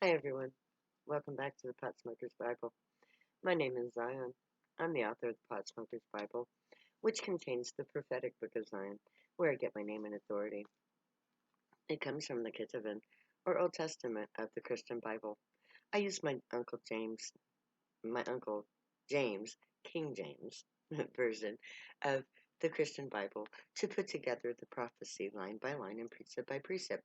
Hi everyone, welcome back to the Pot Smoker's Bible. My name is Zion. I'm the author of the Pot Smoker's Bible, which contains the prophetic book of Zion, where I get my name and authority. It comes from the Ketuvim, or Old Testament of the Christian Bible. I use my uncle James, King James version of the Christian Bible to put together the prophecy line by line and precept by precept,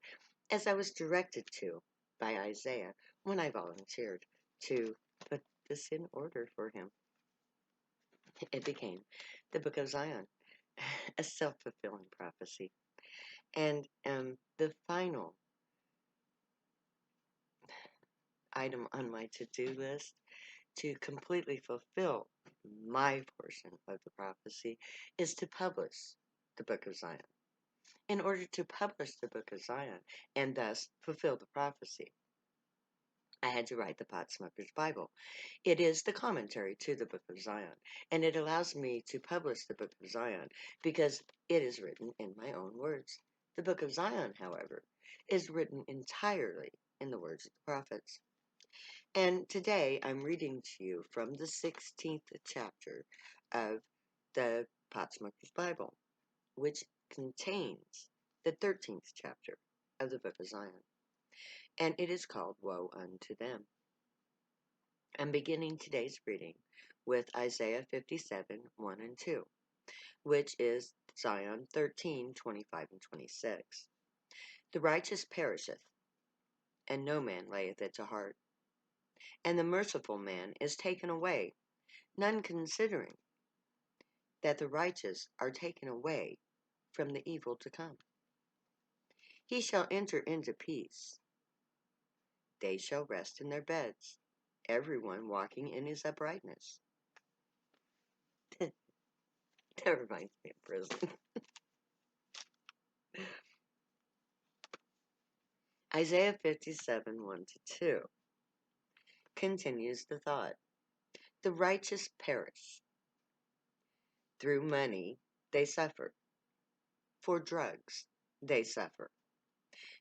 as I was directed to by Isaiah when I volunteered to put this in order for him. It became the Book of Zion, a self fulfilling prophecy. And the final item on my to do list to completely fulfill my portion of the prophecy is to publish the Book of Zion. In order to publish the Book of Zion and thus fulfill the prophecy, I had to write the Pot Smoker's Bible. It is the commentary to the Book of Zion, and it allows me to publish the Book of Zion because it is written in my own words. The Book of Zion, however, is written entirely in the words of the prophets. And today I'm reading to you from the 16th chapter of the Pot Smoker's Bible, which contains the 13th chapter of the Book of Zion, and it is called Woe Unto Them. I'm beginning today's reading with Isaiah 57, 1 and 2, which is Zion 13, 25 and 26. The righteous perisheth, and no man layeth it to heart, and the merciful man is taken away, none considering that the righteous are taken away from the evil to come. He shall enter into peace. They shall rest in their beds, everyone walking in his uprightness. That reminds me of prison. Isaiah 57, 1 to 2 continues the thought. The righteous perish. Through money, they suffer. For drugs, they suffer.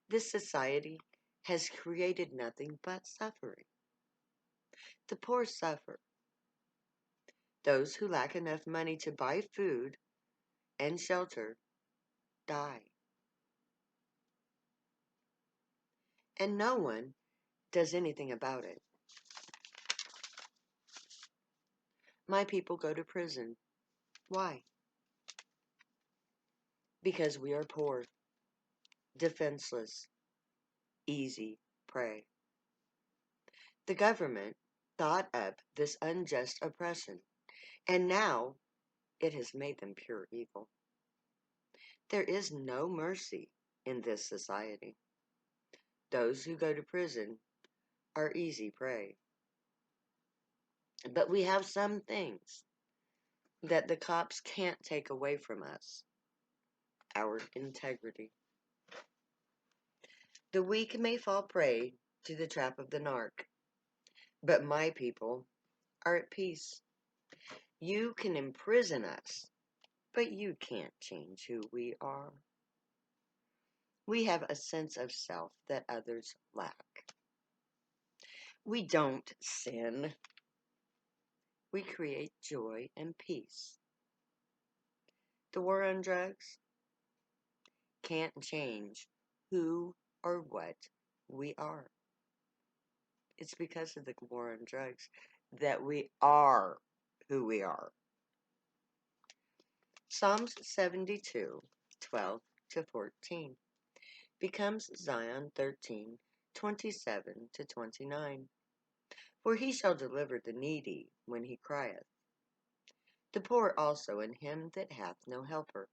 This society has created nothing but suffering. The poor suffer. Those who lack enough money to buy food and shelter die. And no one does anything about it. My people go to prison. Why? Because we are poor, defenseless, easy prey. The government thought up this unjust oppression, and now it has made them pure evil. There is no mercy in this society. Those who go to prison are easy prey. But we have some things that the cops can't take away from us. Our integrity. The weak may fall prey to the trap of the narc, but my people are at peace. You can imprison us, but you can't change who we are. We have a sense of self that others lack. We don't sin. We create joy and peace. The war on drugs can't change who or what we are. It's because of the war on drugs that we are who we are. Psalms 72, 12 to 14 becomes Zion 13, 27 to 29. For he shall deliver the needy when he crieth, the poor also and him that hath no helper.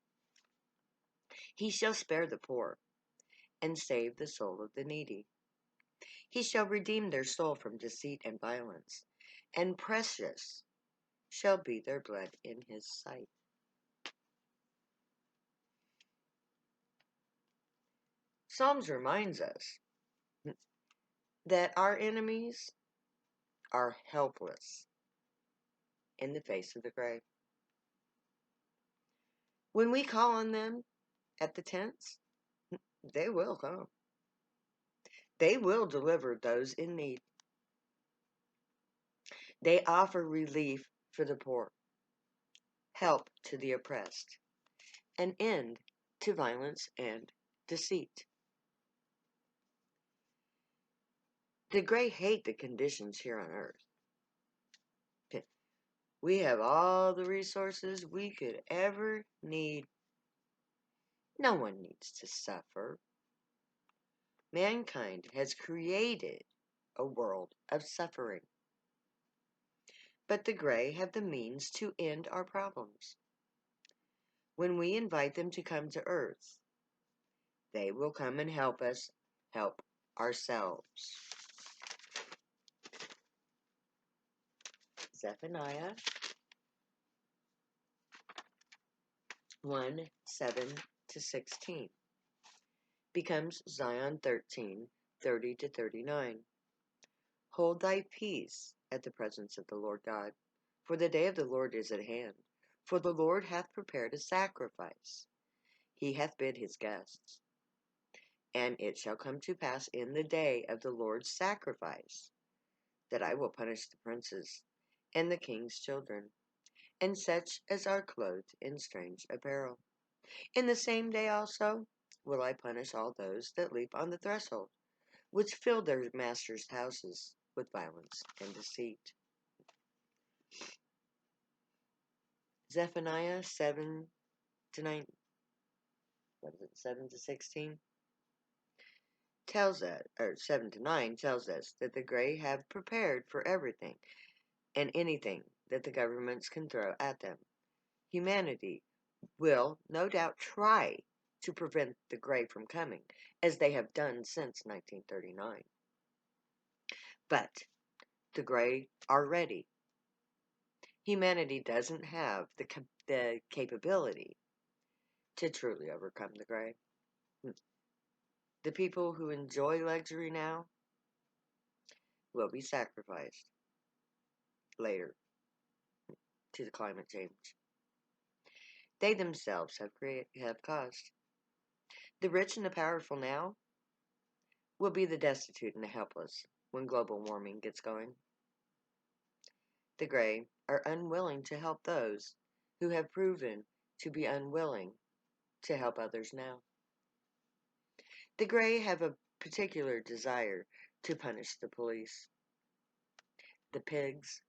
He shall spare the poor, and save the soul of the needy. He shall redeem their soul from deceit and violence, and precious shall be their blood in his sight. Psalms reminds us that our enemies are helpless in the face of the grave. When we call on them at the tents, they will come. They will deliver those in need. They offer relief for the poor, help to the oppressed, an end to violence and deceit. The gray hate the conditions here on earth. We have all the resources we could ever need. No one needs to suffer. Mankind has created a world of suffering. But the gray have the means to end our problems. When we invite them to come to earth, they will come and help us help ourselves. Zephaniah 1 7 to 16 becomes Zion 13 30 to 39. Hold thy peace at the presence of the Lord God, for the day of the Lord is at hand. For the Lord hath prepared a sacrifice, he hath bid his guests. And it shall come to pass in the day of the Lord's sacrifice, that I will punish the princes and the king's children, and such as are clothed in strange apparel. In the same day also will I punish all those that leap on the threshold, which fill their masters' houses with violence and deceit. Zephaniah 7 to 9, 7 to 16 tells us, or 7 to 9 tells us that the gray have prepared for everything and anything that the governments can throw at them. Humanity will no doubt try to prevent the gray from coming, as they have done since 1939. But the gray are ready. Humanity doesn't have the capability to truly overcome the gray. The people who enjoy luxury now will be sacrificed later to the climate change they themselves have caused. The rich and the powerful now will be the destitute and the helpless when global warming gets going. The gray are unwilling to help those who have proven to be unwilling to help others now. The gray have a particular desire to punish the police. The pigs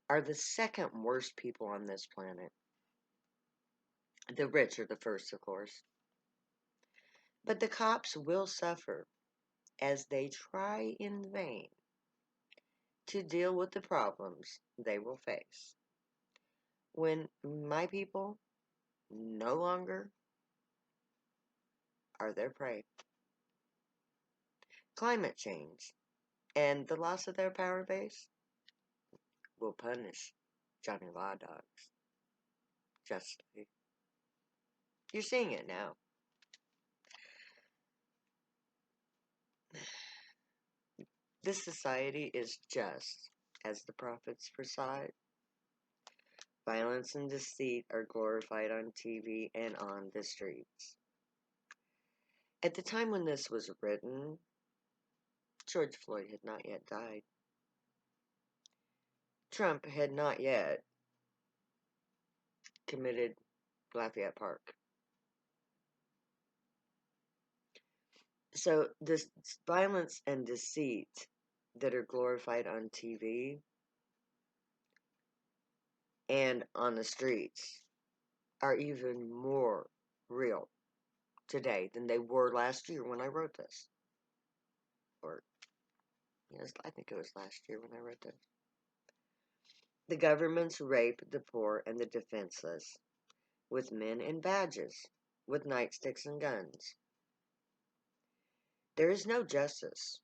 are the second worst people on this planet. The rich are the first, of course. But the cops will suffer as they try in vain to deal with the problems they will face when my people no longer are their prey. Climate change and the loss of their power base will punish Johnny Law Dogs justly. You're seeing it now. This society is just as the prophets foresaw it. Violence and deceit are glorified on TV and on the streets. At the time when this was written, George Floyd had not yet died. Trump had not yet committed Lafayette Park. So this violence and deceit that are glorified on TV and on the streets are even more real today than they were last year when I wrote this. Or, yes, I think it was last year when I wrote this. The governments rape the poor and the defenseless with men in badges, with nightsticks and guns. There is no justice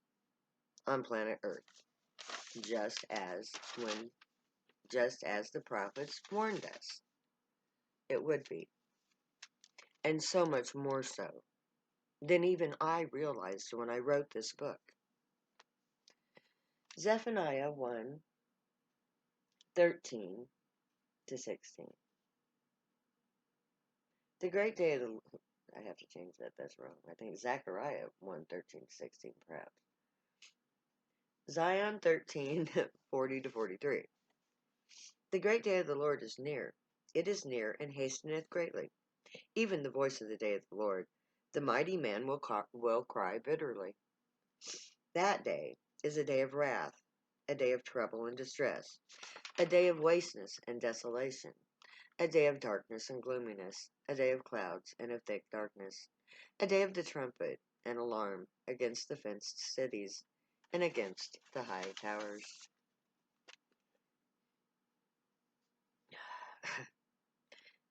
on planet Earth, just as the prophets warned us it would be, and so much more so than even I realized when I wrote this book. Zephaniah 1 13 to 16. The great day of I have to change that. That's wrong. I think Zechariah 1:13-16, perhaps. Zion 13:40 to 43. The great day of the Lord is near. It is near and hasteneth greatly. Even the voice of the day of the Lord. The mighty man will cry bitterly. That day is a day of wrath, a day of trouble and distress, a day of wasteness and desolation, a day of darkness and gloominess, a day of clouds and of thick darkness, a day of the trumpet and alarm against the fenced cities and against the high towers.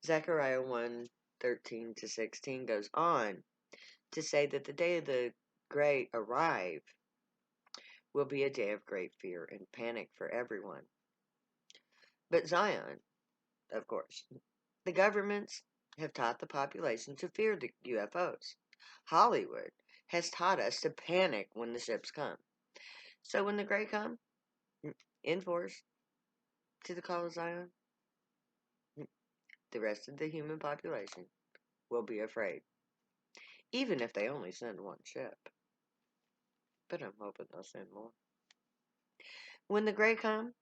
Zechariah 1:13-16 goes on to say that the day of the great arrive will be a day of great fear and panic for everyone. But Zion, of course, the governments have taught the population to fear the UFOs. Hollywood has taught us to panic when the ships come. So when the great come, in force, to the call of Zion, the rest of the human population will be afraid, even if they only send one ship. But I'm hoping they'll send more. When the great come,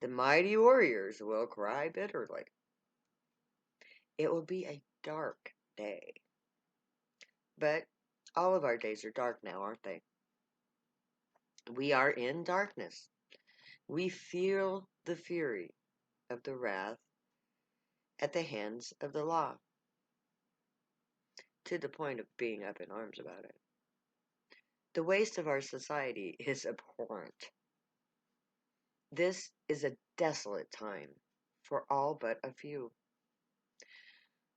the mighty warriors will cry bitterly. It will be a dark day. But all of our days are dark now, aren't they? We are in darkness. We feel the fury of the wrath at the hands of the law, to the point of being up in arms about it. The waste of our society is abhorrent. This is a desolate time for all but a few.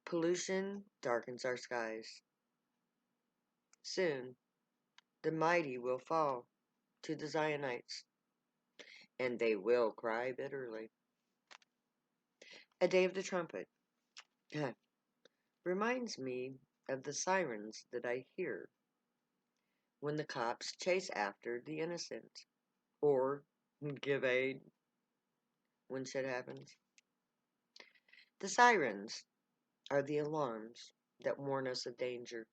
Pollution darkens our skies. Soon, the mighty will fall to the Zionites, and they will cry bitterly. A day of the trumpet reminds me of the sirens that I hear when the cops chase after the innocent or give aid when shit happens. The sirens are the alarms that warn us of danger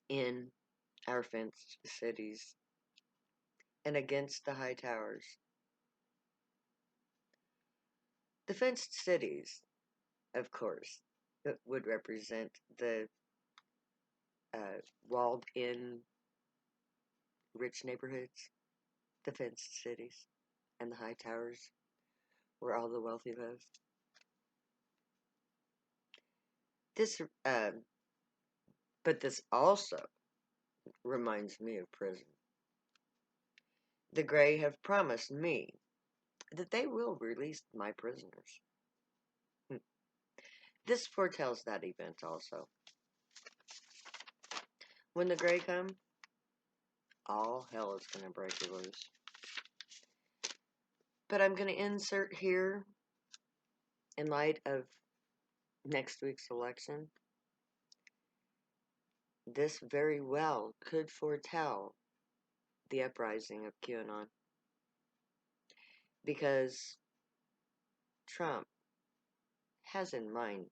in our fenced cities and against the high towers. The fenced cities, of course, would represent the walled in rich neighborhoods, the fenced cities, and the high towers where all the wealthy live. This, but this also reminds me of prison. The Grey have promised me that they will release my prisoners. This foretells that event also. When the Grey come, all hell is going to break loose. But I'm going to insert here, in light of next week's election, this very well could foretell the uprising of QAnon. Because Trump has in mind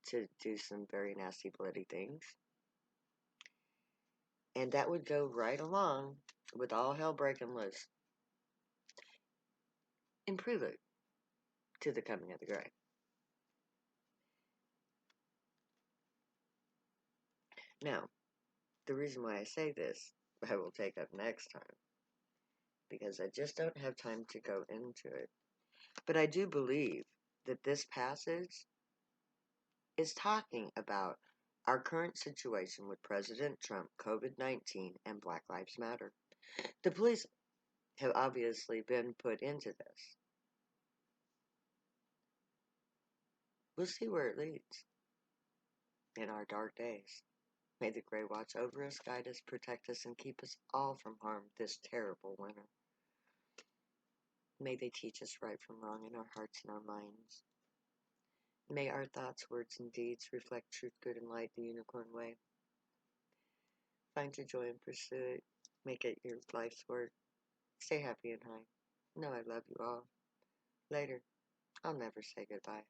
to do some very nasty, bloody things. And that would go right along with all hell breaking loose in prelude to the coming of the Grey. Now, the reason why I say this, I will take up next time, because I just don't have time to go into it. But I do believe that this passage is talking about our current situation with President Trump, COVID-19, and Black Lives Matter. The police have obviously been put into this. We'll see where it leads in our dark days. May the Grey watch over us, guide us, protect us, and keep us all from harm this terrible winter. May they teach us right from wrong in our hearts and our minds. May our thoughts, words, and deeds reflect truth, good, and light the unicorn way. Find your joy and pursue it. Make it your life's work. Stay happy and high. Know I love you all. Later. I'll never say goodbye.